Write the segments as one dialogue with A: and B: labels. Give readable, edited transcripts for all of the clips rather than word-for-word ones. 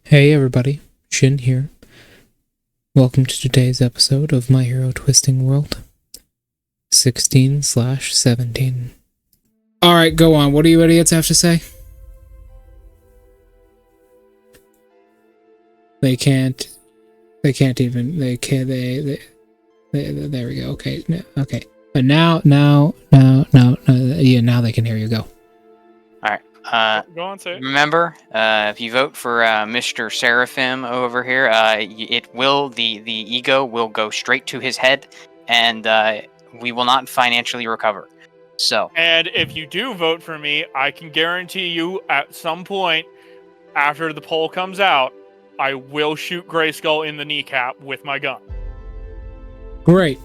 A: Hey everybody, Shin here. Welcome to today's episode of My Hero Twisting World 16/17. Alright, go on. What do you idiots have to say? They can't even, there we go, okay. But now they can hear you go.
B: Alright,
C: Go on, say it.
B: remember, if you vote for Mr. Seraphim over here, the ego will go straight to his head, and we will not financially recover. So,
C: And if you do vote for me, I can guarantee you at some point after the poll comes out, I will shoot Grayskull in the kneecap with my gun.
A: Great.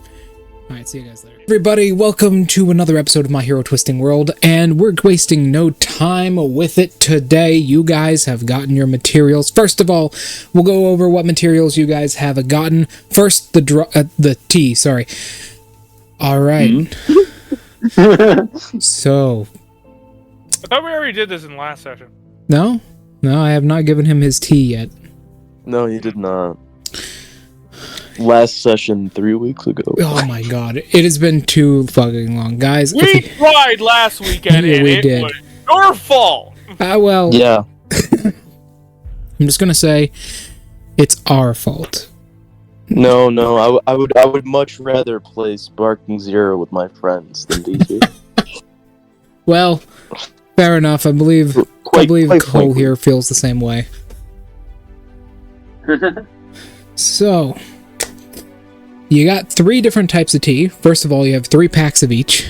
A: Alright, see you guys later. Everybody, welcome to another episode of My Hero Twisting World, and we're wasting no time with it today. You guys have gotten your materials. First of all, we'll go over what materials you guys have gotten. First, the tea, sorry. Alright. So.
C: I thought we already did this in the last session.
A: No, I have not given him his tea yet.
D: No, you did not. Last session 3 weeks ago.
A: Oh my god, it has been too fucking long. Guys,
C: We tried last weekend
A: Yeah,
C: and
A: we
C: it
A: did.
C: was your fault.
A: Well,
D: Yeah.
A: I'm just gonna say, it's our fault.
D: No, I would much rather play Sparking Zero with my friends than be here.
A: Well, fair enough. I believe
D: Quite
A: Cole
D: frankly.
A: here feels the same way. So, you got 3 different types of tea. First of all, you have 3 packs of each.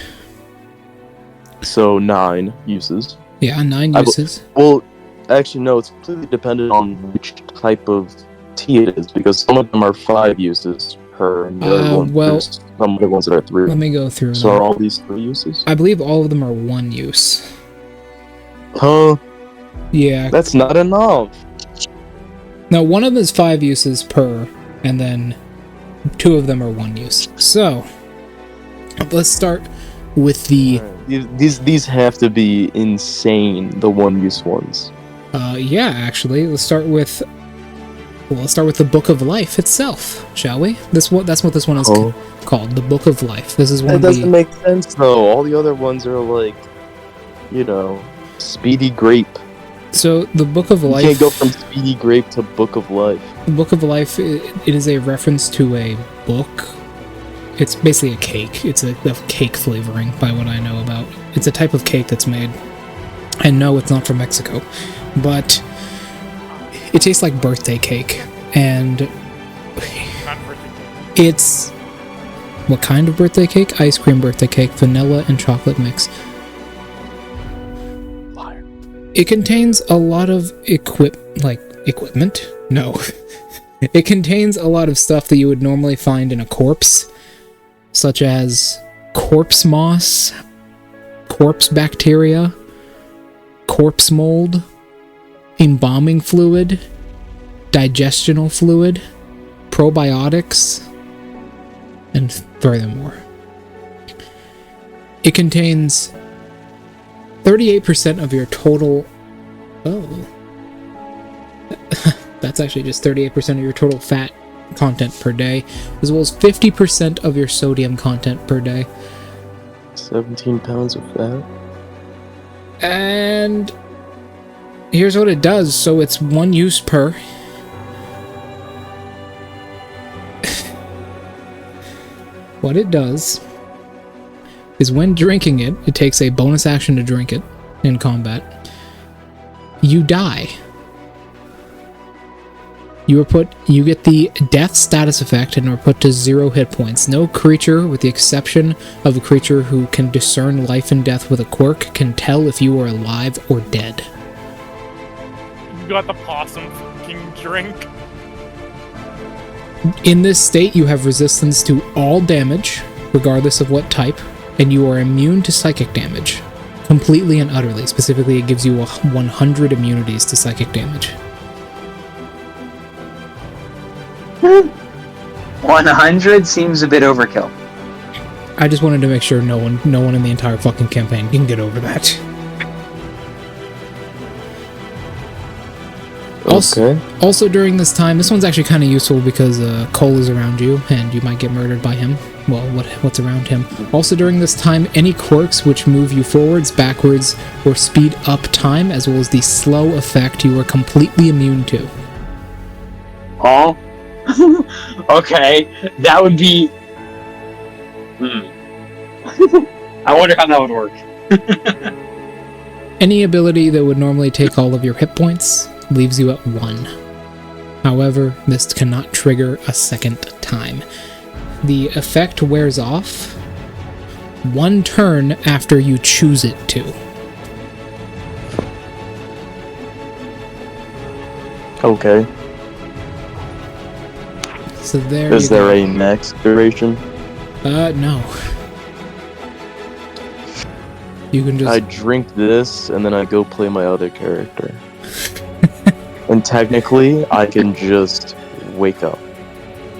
D: So 9 uses.
A: Yeah, 9 uses.
D: Well, actually no, it's completely dependent on which type of tea it is, because some of them are 5 uses per, and the other ones,
A: well,
D: there's some of the ones that are 3.
A: Let me go through
D: So
A: that.
D: are all these 3 uses?
A: I believe all of them are 1 use.
D: Huh?
A: Yeah.
D: That's not enough.
A: No, one of them is 5 uses per, and then 2 of them are 1 use. So, let's start with the...
D: These have to be insane, the 1-use ones.
A: yeah, actually, let's start with the Book of Life itself, shall we? That's what this one is called, the Book of Life. This is one
D: That
A: of the...
D: doesn't make sense, though. All the other ones are like, Speedy Grape.
A: So, the Book of Life...
D: You can't go from Speedy Grape to Book of Life.
A: The Book of Life, it is a reference to a book. It's basically a cake. It's a cake flavoring, by what I know about. It's a type of cake that's made. And no, it's not from Mexico. But it tastes like birthday cake. And it's... What kind of birthday cake? Ice cream birthday cake, vanilla and chocolate mix. It contains a lot of equipment? No. It contains a lot of stuff that you would normally find in a corpse, such as corpse moss, corpse bacteria, corpse mold, embalming fluid, digestional fluid, probiotics, and furthermore. It contains 38% of your total... Oh. That's actually just 38% of your total fat content per day, as well as 50% of your sodium content per day.
D: 17 pounds of fat?
A: And here's what it does. So it's 1 use per. What it does is when drinking it, it takes a bonus action to drink it in combat. You die. You get the death status effect and are put to 0 hit points. No creature, with the exception of a creature who can discern life and death with a quirk, can tell if you are alive or dead.
C: You got the possum fucking drink.
A: In this state, you have resistance to all damage, regardless of what type, and you are immune to psychic damage. Completely and utterly. Specifically, it gives you 100 immunities to psychic damage.
E: 100 seems a bit overkill.
A: I just wanted to make sure no one in the entire fucking campaign can get over that. Also during this time, this one's actually kind of useful because Cole is around you, and you might get murdered by him. Well, what's around him. Also during this time, any quirks which move you forwards, backwards, or speed up time, as well as the slow effect, you are completely immune to.
E: Oh. Okay. That would be... I wonder how that would work.
A: Any ability that would normally take all of your hit points leaves you at 1. However, this cannot trigger a second time. The effect wears off 1 turn after you choose it to.
D: Okay.
A: So there
D: Is there a max duration?
A: No. You can just...
D: I drink this, and then I go play my other character. And technically, I can just wake up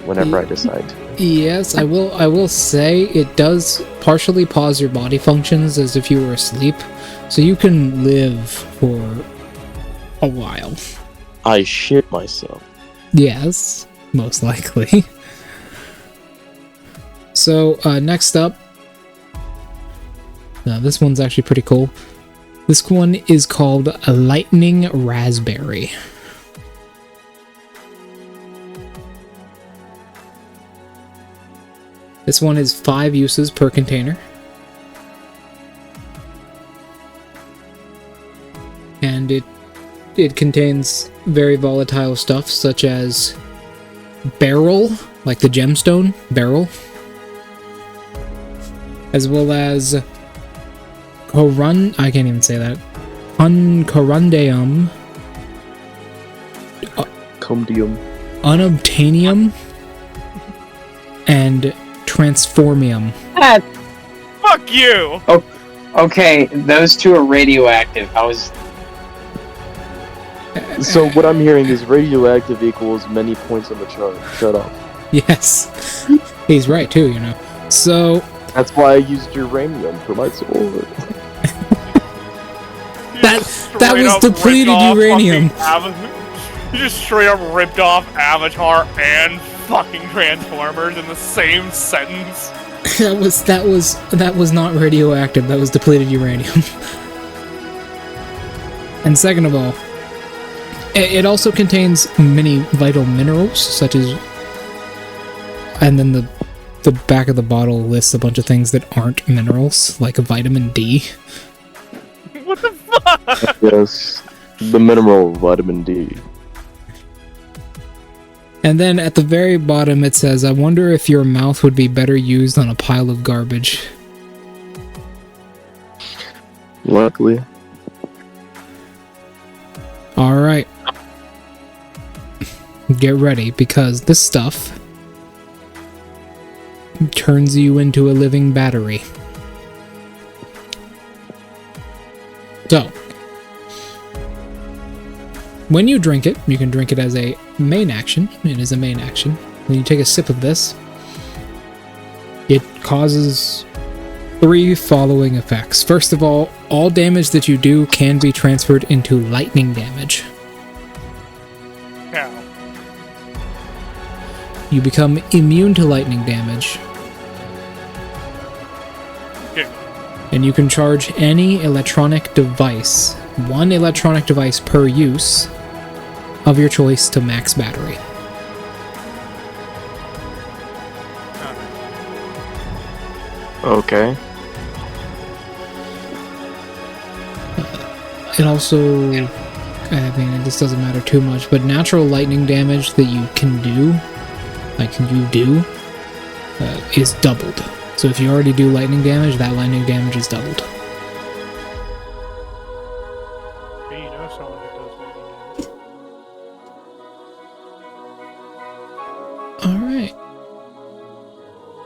D: whenever I decide.
A: Yes, I will say it does partially pause your body functions as if you were asleep, so you can live for a while.
D: I shit myself.
A: Yes, most likely. So, next up, this one's actually pretty cool. This one is called a Lightning Raspberry. This one is 5 uses per container. And it contains very volatile stuff such as beryl, like the gemstone beryl, as well as I can't even say that. Corundium,
D: Comdium.
A: unobtainium, and transformium.
C: Fuck you!
E: Okay, those 2 are radioactive. I was...
D: So what I'm hearing is radioactive equals many points on the chart. Shut up.
A: Yes, he's right too, you know. So
D: That's why I used uranium for my sword.
A: that was depleted uranium.
C: You just straight up ripped off Avatar and fucking Transformers in the same sentence.
A: that was not radioactive. That was depleted uranium. And second of all, it also contains many vital minerals, such as, and then the back of the bottle lists a bunch of things that aren't minerals, like vitamin D.
C: What the fuck?
D: Yes, the mineral vitamin D.
A: And then at the very bottom it says, I wonder if your mouth would be better used on a pile of garbage.
D: Luckily.
A: Alright. Get ready, because this stuff turns you into a living battery. So, when you drink it, you can drink it as a main action. It is a main action. When you take a sip of this, it causes 3 following effects. First of all damage that you do can be transferred into lightning damage.
C: How?
A: You become immune to lightning damage.
C: Okay.
A: And you can charge any electronic device, 1 electronic device per use, of your choice to max battery.
D: Okay.
A: It also, I mean, this doesn't matter too much, but natural lightning damage that you can do, is doubled. So if you already do lightning damage, that lightning damage is doubled.
C: Hey, you know someone who does lightning damage.
A: Alright.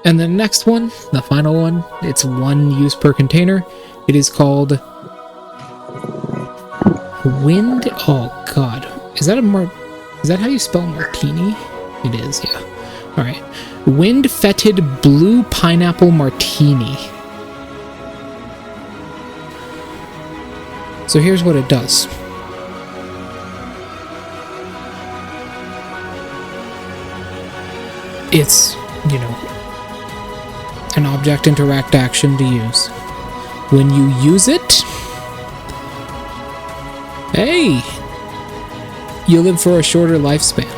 A: And the next one, the final one, it's 1 use per container. It is called Wind... Oh, God. Is that how you spell martini? It is, yeah. Alright. Wind-fetid blue pineapple martini. So here's what it does. it's, you know, an object interact action to use. When you use it, hey, you live for a shorter lifespan.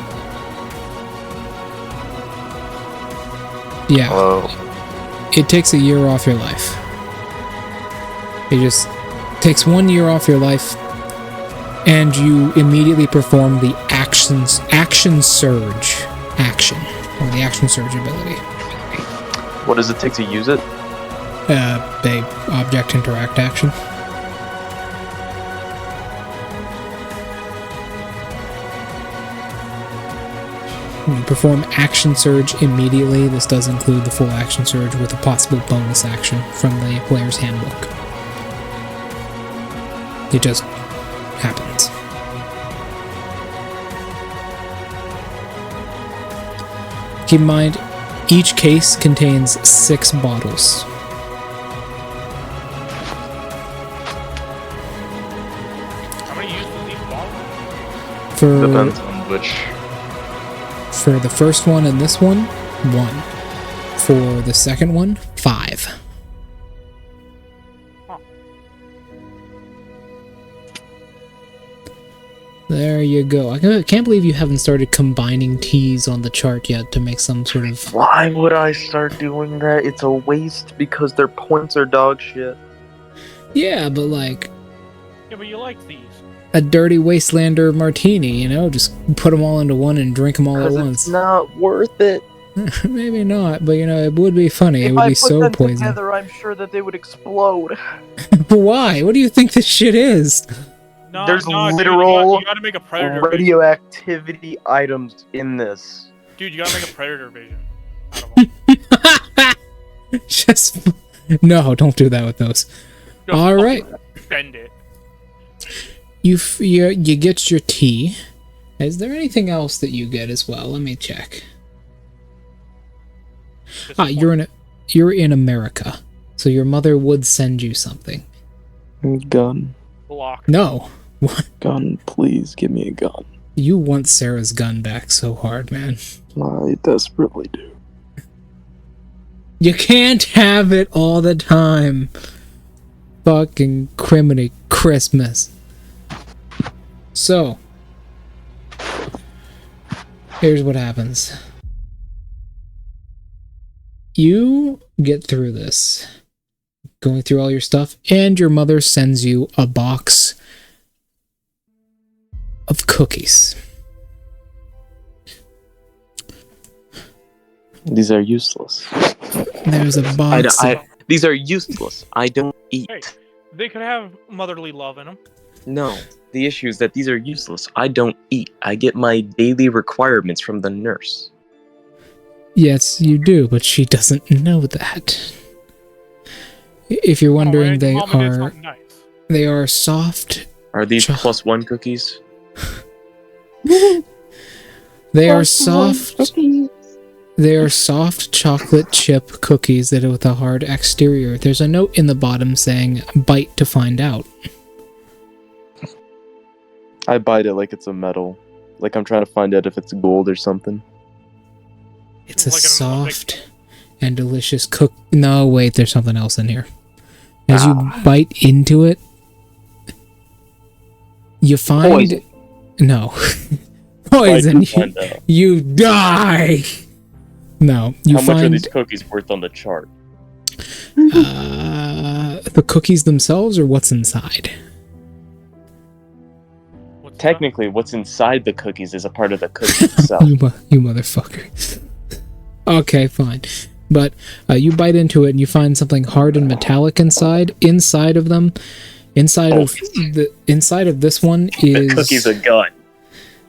A: Yeah.
D: Oh.
A: It takes a year off your life. It just takes 1 year off your life, and you immediately perform the action surge action, or the action surge ability.
D: What does it take to use it?
A: The object interact action. You perform action surge immediately. This does include the full action surge with a possible bonus action from the player's handbook. It just happens. Keep in mind, each case contains 6 bottles.
C: How many uses each bottle?
A: For
D: Depends on which.
A: For the first one and this one, 1. For the second one, 5.
C: Huh.
A: There you go. I can't believe you haven't started combining T's on the chart yet to make some sort of...
D: Why would I start doing that? It's a waste because their points are dog shit.
A: Yeah, but like...
C: Yeah, but you like these.
A: A dirty wastelander martini, you know? Just put them all into one and drink them all at
D: Because
A: once.
D: it's not worth it.
A: Maybe not, but you know, it would be funny. It
D: If
A: would
D: I
A: be
D: put
A: so
D: them
A: poison.
D: together, I'm sure that they would explode.
A: Why? What do you think this shit is?
C: No,
D: There's
C: no, dude,
D: literal
C: you gotta make a predator vision.
D: radioactivity items in this.
C: Dude, you gotta make a predator vision out of them.
A: Just... No, don't do that with those.
C: Just
A: Alright.
C: Bend it.
A: You get your tea. Is there anything else that you get as well? Let me check. You're in America, so your mother would send you something.
D: Gun.
C: Block.
A: No. What?
D: Gun, please give me a gun.
A: You want Sarah's gun back so hard, man.
D: I desperately do.
A: You can't have it all the time. Fucking criminy Christmas. So, here's what happens. You get through this, going through all your stuff, and your mother sends you a box of cookies.
D: These are useless.
A: There's a box.
D: These are useless. I don't eat.
C: Hey, they could have motherly love in them.
D: No. The issue is that these are useless. I don't eat. I get my daily requirements from the nurse.
A: Yes, you do, but she doesn't know that. If you're wondering, they are soft.
D: Are these +1 cookies?
A: They are soft. They are soft chocolate chip cookies that are with a hard exterior. There's a note in the bottom saying, "Bite to find out."
D: I bite it like it's a metal. Like I'm trying to find out if it's gold or something.
A: It's a soft and delicious cook. No, wait, there's something else in here. As you bite into it, you find...
D: Poison.
A: No. Poison. You die! No, you
D: How
A: find...
D: much are these cookies worth on the chart?
A: The cookies themselves or what's inside?
D: Technically, what's inside the cookies is a part of the cookie itself.
A: you motherfucker. Okay, fine. But you bite into it and you find something hard and metallic inside. Inside of them, inside of this one is...
D: The cookie's a gun.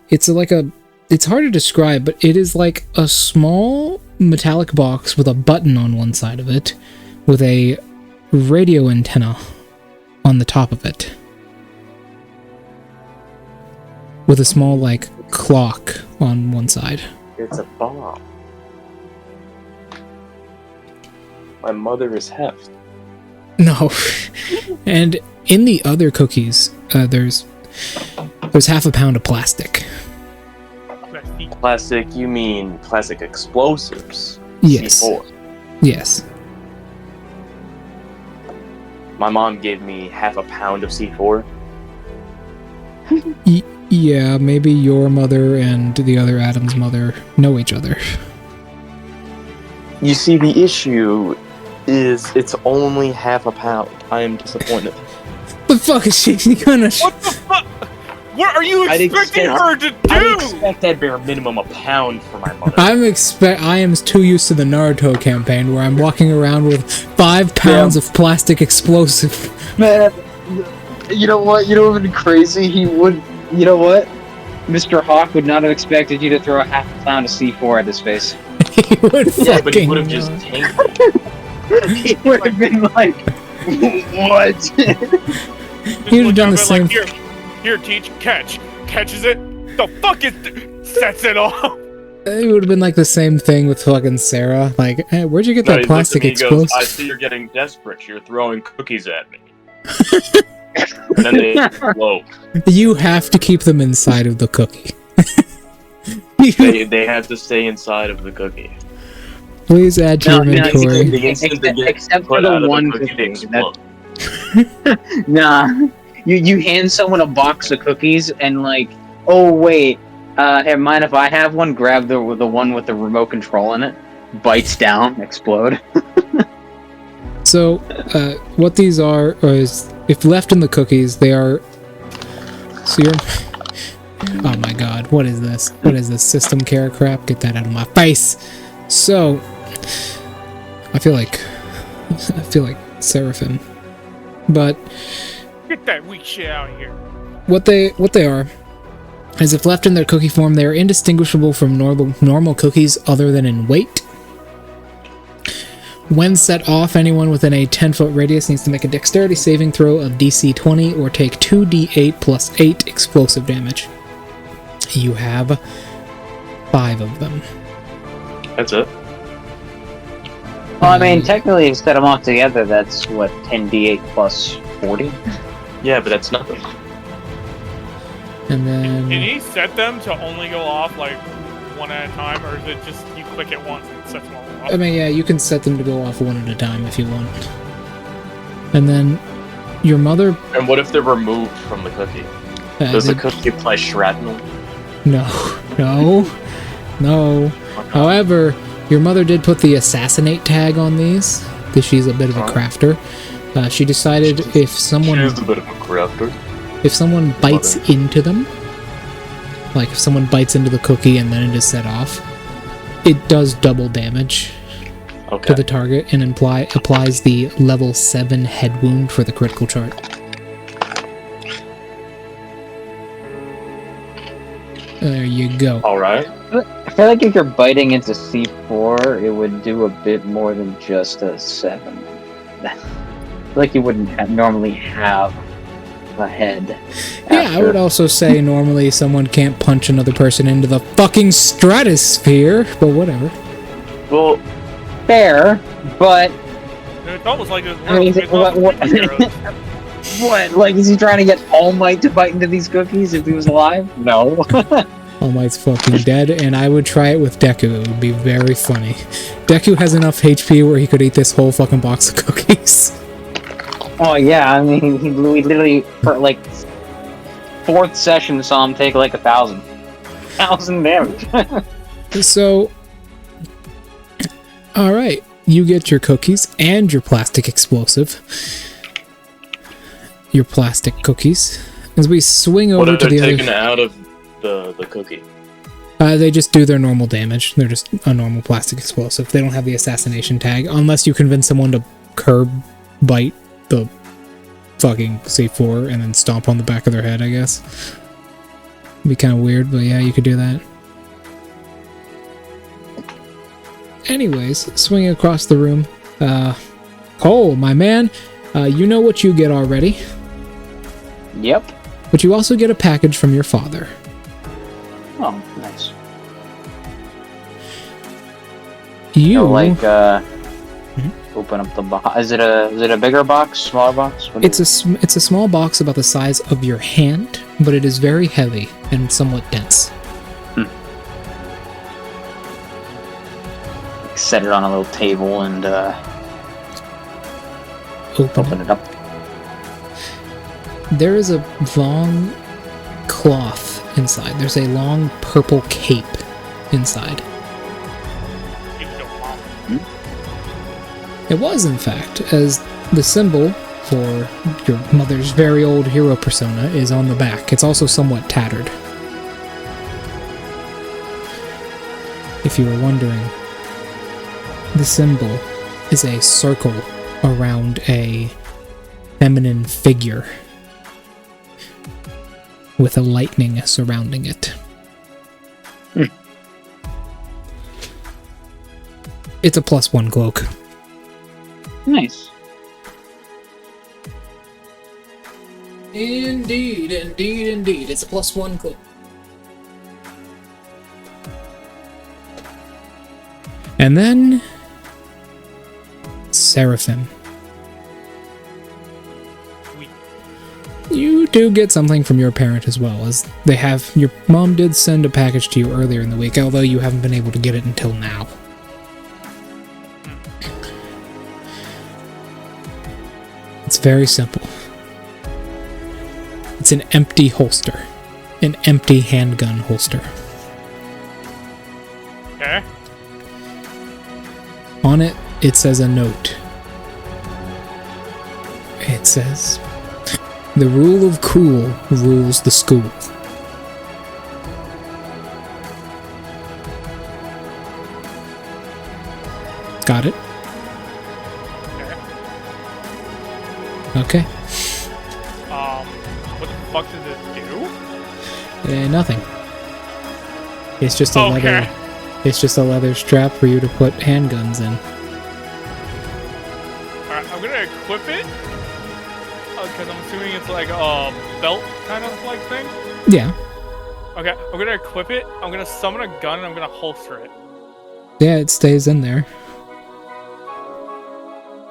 A: It's like a... It's hard to describe, but it is like a small metallic box with a button on one side of it, with a radio antenna on the top of it. With a small, like, clock on one side.
D: It's a bomb. My mother is heft.
A: No. And in the other cookies, there's half a pound of plastic.
D: Plastic, you mean plastic explosives?
A: Yes.
D: C4.
A: Yes.
D: My mom gave me half a pound of C4.
A: Yeah, maybe your mother and the other Adam's mother know each other.
D: You see, the issue is it's only half a pound. I am disappointed.
A: The fuck is she gonna?
C: What the fuck? What are you expecting her to do?
D: I expect at bare minimum a pound for my mother.
A: I am too used to the Naruto campaign where I'm walking around with 5 pounds of plastic explosive.
E: Man, you know what? You know what would be crazy? He would. You know what? Mr. Hawk would not have expected you to throw a half a pound of C4 at his face.
A: He would
D: Yeah, but he
A: fucking
D: would have just tanked
E: He would have been like, what?
A: He would have done the same.
C: Like, here, teach, catch. Catches it. The fuck is sets it off.
A: It would have been like the same thing with fucking Sarah. Like, hey, where'd you get that plastic explosive?
D: I see you're getting desperate. You're throwing cookies at me. And then they explode.
A: You have to keep them inside of the cookie.
D: They have to stay inside of the cookie.
A: Please add to your inventory.
D: The instant they get
E: Except
D: put
E: for
D: out
E: the
D: of
E: one
D: the cookie, they
E: cookie.
D: explode.
E: Nah. You hand someone a box of cookies and like, oh wait, hey, mind if I have one? Grab the one with the remote control in it, bites down, explode.
A: So, what these are is, if left in the cookies, they are. So you're. Oh my god, what is this? What is this system care crap? Get that out of my face. So, I feel like Seraphim, but
C: Get that weak shit out of here.
A: what they are is, if left in their cookie form, they are indistinguishable from normal cookies other than in weight. When set off, anyone within a 10-foot radius needs to make a dexterity saving throw of DC 20 or take 2d8 plus 8 explosive damage. You have 5 of them.
D: That's it.
E: Well, I mean, technically, set them all together, that's what, 10d8 plus 40?
D: Yeah, but that's nothing.
A: And then...
C: Did he set them to only go off like one at a time, or is it just you click it once and it sets them all off?
A: I mean, yeah, you can set them to go off one at a time if you want. And then your mother...
D: And what if they're removed from the cookie? Does the cookie apply shrapnel?
A: No. However, your mother did put the assassinate tag on these, because she's a bit of a crafter. She decided if someone...
D: She's a bit of a crafter.
A: If someone bites into them, like if someone bites into the cookie and then it is set off, it does double damage to the target and applies the level 7 head wound for the critical chart. There you go.
D: Alright.
E: I feel like if you're biting into C4, it would do a bit more than just a 7. I feel like you wouldn't normally have a head.
A: Yeah, I would also say normally someone can't punch another person into the fucking stratosphere, but whatever.
D: Well,
E: Fair, but
C: It's almost like there's
E: I mean, what? Like, is he trying to get All Might to bite into these cookies if he was alive? No.
A: All Might's fucking dead, and I would try it with Deku. It would be very funny. Deku has enough HP where he could eat this whole fucking box of cookies.
E: Oh yeah, I mean, we literally for like 4th session saw him take like 1,000 damage.
A: So, alright, you get your cookies and your plastic explosive. Your plastic cookies. As we swing over to the other...
D: taken out of the cookie?
A: They just do their normal damage. They're just a normal plastic explosive. They don't have the assassination tag, unless you convince someone to curb bite the fucking C4 and then stomp on the back of their head, I guess. It'd be kind of weird, but yeah, you could do that. Anyways, swinging across the room. Cole, my man, you know what you get already.
E: Yep.
A: But you also get a package from your father.
E: Oh, nice.
A: You
E: So, like, open up the box. Is it a bigger box, smaller box?
A: It's a small box about the size of your hand, but it is very heavy and somewhat dense.
E: set it on a little table and open it up.
A: There is a long cloth inside. There's a long purple cape inside. It was, in fact, as the symbol for your mother's very old hero persona is on the back. It's also somewhat tattered. If you were wondering, the symbol is a circle around a feminine figure with a lightning surrounding it. It's a +1 cloak.
E: Nice.
A: Indeed, indeed, indeed. It's a +1 cloak. And then Seraphim. You do get something from your parent as well, as they have. Your mom did send a package to you earlier in the week, although you haven't been able to get it until now. It's very simple. It's an empty holster. An empty handgun holster.
C: Okay.
A: On it, it says a note. It says, "The rule of cool rules the school." Got it? Okay.
C: What the fuck does it do?
A: Nothing. It's just a leather. It's just a leather strap for you to put handguns in.
C: Alright, I'm gonna equip it. Because I'm assuming it's like a belt kind of like thing.
A: Yeah.
C: Okay, I'm gonna equip it. I'm gonna summon a gun and I'm gonna holster it.
A: Yeah, it stays in there.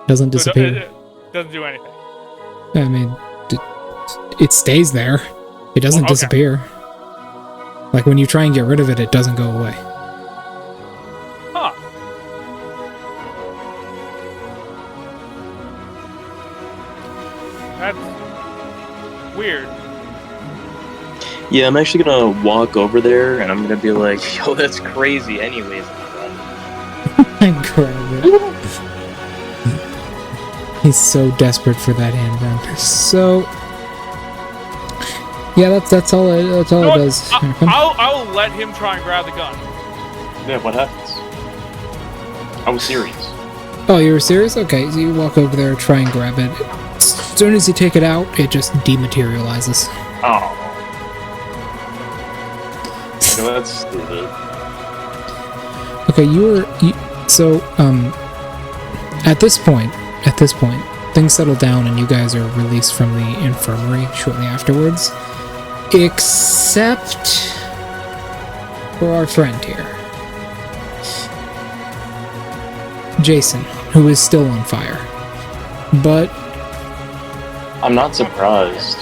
A: Doesn't
C: So
A: disappear.
C: it doesn't do anything.
A: I mean, it stays there. It doesn't
C: Okay.
A: disappear. Like when you try and get rid of it, it doesn't go away.
C: Huh. That's weird.
D: Yeah, I'm actually gonna walk over there and I'm gonna be like, yo, that's crazy anyways.
A: And grab it. He's so desperate for that handgun. So, yeah, that's all it does.
C: I'll let him try and grab the gun.
D: Yeah, what happens? I was serious.
A: Oh, you were serious? Okay, so you walk over there, try and grab it. As soon as you take it out, it just dematerializes.
D: Oh. No, that's stupid.
A: Okay, at this point, things settle down and you guys are released from the infirmary shortly afterwards. Except for our friend here. Jason, who is still on fire. But
D: I'm not surprised.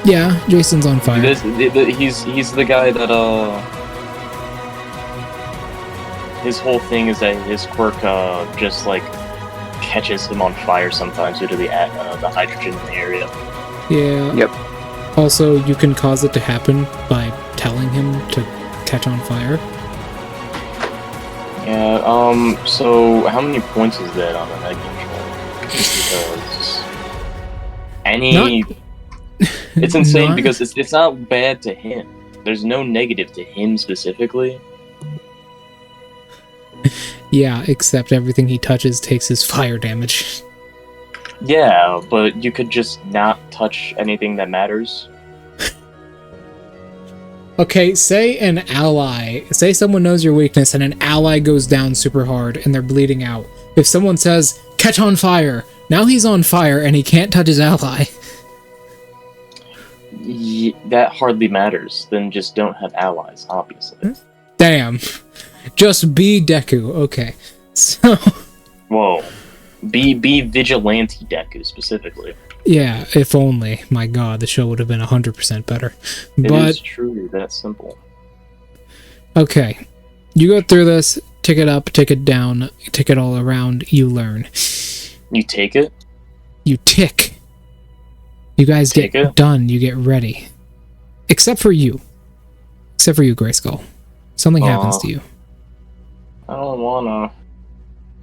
A: yeah, Jason's on fire.
D: He's the guy that his whole thing is that his quirk just like catches him on fire sometimes due to the hydrogen in the area.
A: Yeah.
E: Yep.
A: Also, you can cause it to happen by telling him to catch on fire.
D: Yeah. So how many points is that on the neg control? Because it's insane because it's not bad to him. There's no negative to him specifically.
A: Yeah, except everything he touches takes his fire damage.
D: Yeah, but you could just not touch anything that matters.
A: Okay, say someone knows your weakness and an ally goes down super hard and they're bleeding out. If someone says, "Catch on fire," now he's on fire and he can't touch his ally.
D: That hardly matters. Then just don't have allies, obviously.
A: Damn. Just be Deku. Okay. So...
D: Whoa. Be Vigilante Deku, specifically.
A: yeah, if only. My god, the show would have been 100% better.
D: It
A: But
D: is truly that simple.
A: okay. You go through this, ticket up, ticket down, ticket all around, you learn.
D: You take it?
A: You tick. You guys
D: Take
A: get
D: it?
A: done, you get ready. Except for you. Except for you, Grayskull. Something happens to you.
D: I don't wanna.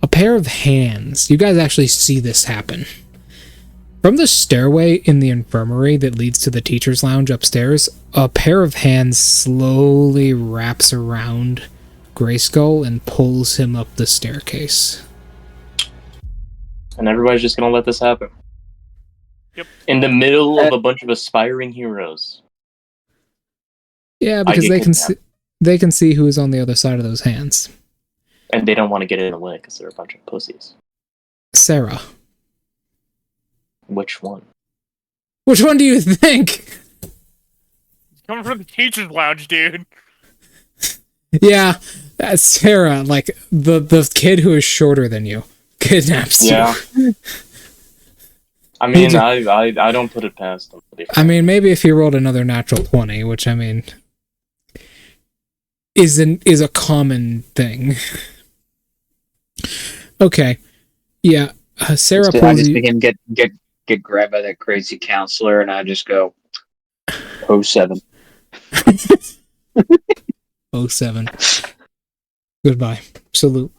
A: A pair of hands. You guys actually see this happen. From the stairway in the infirmary that leads to the teacher's lounge upstairs, a pair of hands slowly wraps around Grayskull and pulls him up the staircase.
D: And everybody's just gonna let this happen.
C: Yep.
D: In the middle of a bunch of aspiring heroes.
A: Yeah, because they can see who is on the other side of those hands.
D: And they don't want to get in the way because they're a bunch of pussies.
A: Sarah.
D: Which one?
A: Which one do you think?
C: Coming from the teacher's lounge, dude.
A: Yeah, that's Sarah, like the kid who is shorter than you, kidnaps you.
D: Yeah. I mean, I don't put it past them.
A: I mean, maybe if he rolled another natural 20, which I mean is a common thing. Okay, yeah. Sarah pulls
E: I just
A: you.
E: begin get grabbed by that crazy counselor, and I just go 07.
A: 07. Goodbye. Salute.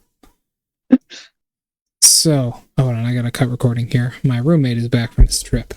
A: So, hold on, I gotta cut recording here. My roommate is back from his trip.